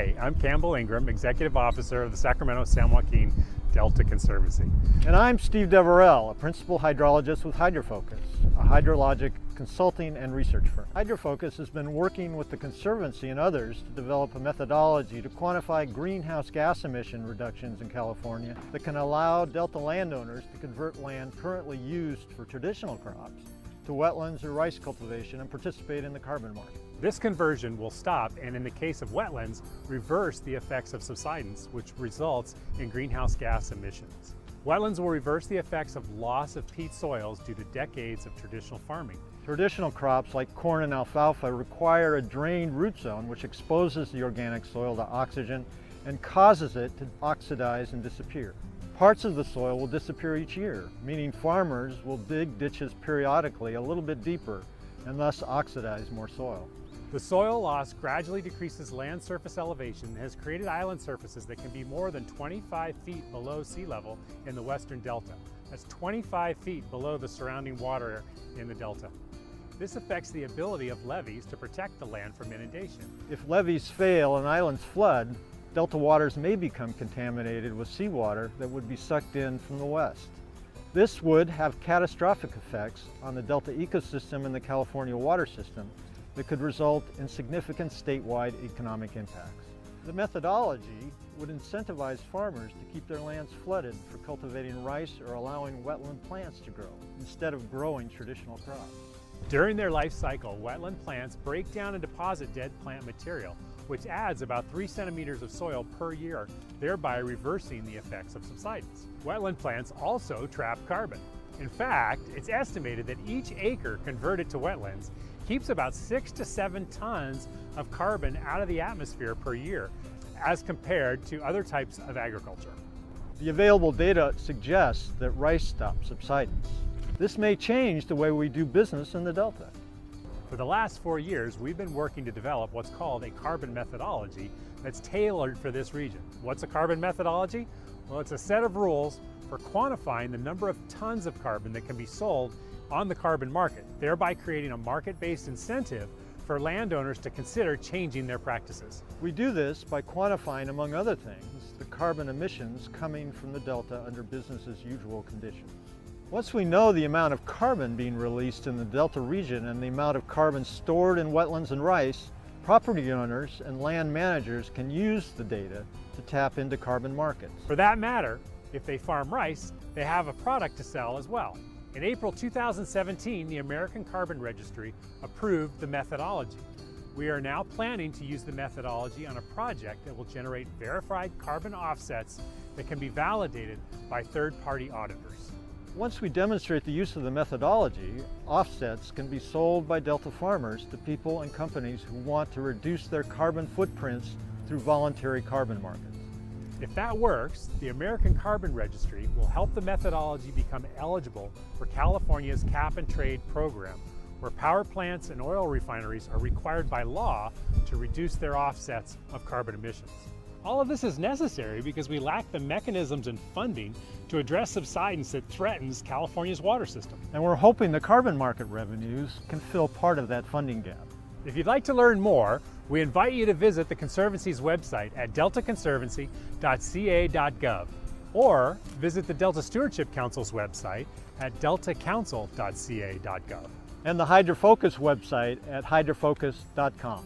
Hi, I'm Campbell Ingram, Executive Officer of the Sacramento-San Joaquin Delta Conservancy. And I'm Steve Deverell, a Principal Hydrologist with HydroFocus, a hydrologic consulting and research firm. HydroFocus has been working with the Conservancy and others to develop a methodology to quantify greenhouse gas emission reductions in California that can allow Delta landowners to convert land currently used for traditional crops to wetlands or rice cultivation and participate in the carbon market. This conversion will stop and, in the case of wetlands, reverse the effects of subsidence, which results in greenhouse gas emissions. Wetlands will reverse the effects of loss of peat soils due to decades of traditional farming. Traditional crops like corn and alfalfa require a drained root zone which exposes the organic soil to oxygen and causes it to oxidize and disappear. Parts of the soil will disappear each year, meaning farmers will dig ditches periodically a little bit deeper and thus oxidize more soil. The soil loss gradually decreases land surface elevation and has created island surfaces that can be more than 25 feet below sea level in the western delta. That's 25 feet below the surrounding water in the delta. This affects the ability of levees to protect the land from inundation. If levees fail and islands flood, delta waters may become contaminated with seawater that would be sucked in from the west. This would have catastrophic effects on the delta ecosystem and the California water system that could result in significant statewide economic impacts. The methodology would incentivize farmers to keep their lands flooded for cultivating rice or allowing wetland plants to grow instead of growing traditional crops. During their life cycle, wetland plants break down and deposit dead plant material, which adds about 3 centimeters of soil per year, thereby reversing the effects of subsidence. Wetland plants also trap carbon. In fact, it's estimated that each acre converted to wetlands keeps about 6 to 7 tons of carbon out of the atmosphere per year, as compared to other types of agriculture. The available data suggests that rice stops subsidence. This may change the way we do business in the Delta. For the last 4 years, we've been working to develop what's called a carbon methodology that's tailored for this region. What's a carbon methodology? Well, it's a set of rules for quantifying the number of tons of carbon that can be sold on the carbon market, thereby creating a market-based incentive for landowners to consider changing their practices. We do this by quantifying, among other things, the carbon emissions coming from the Delta under business as usual conditions. Once we know the amount of carbon being released in the Delta region and the amount of carbon stored in wetlands and rice, property owners and land managers can use the data to tap into carbon markets. For that matter, if they farm rice, they have a product to sell as well. In April 2017, the American Carbon Registry approved the methodology. We are now planning to use the methodology on a project that will generate verified carbon offsets that can be validated by third-party auditors. Once we demonstrate the use of the methodology, offsets can be sold by Delta farmers to people and companies who want to reduce their carbon footprints through voluntary carbon markets. If that works, the American Carbon Registry will help the methodology become eligible for California's cap and trade program, where power plants and oil refineries are required by law to reduce their offsets of carbon emissions. All of this is necessary because we lack the mechanisms and funding to address subsidence that threatens California's water system. And we're hoping the carbon market revenues can fill part of that funding gap. If you'd like to learn more, we invite you to visit the Conservancy's website at deltaconservancy.ca.gov or visit the Delta Stewardship Council's website at deltacouncil.ca.gov. And the HydroFocus website at hydrofocus.com.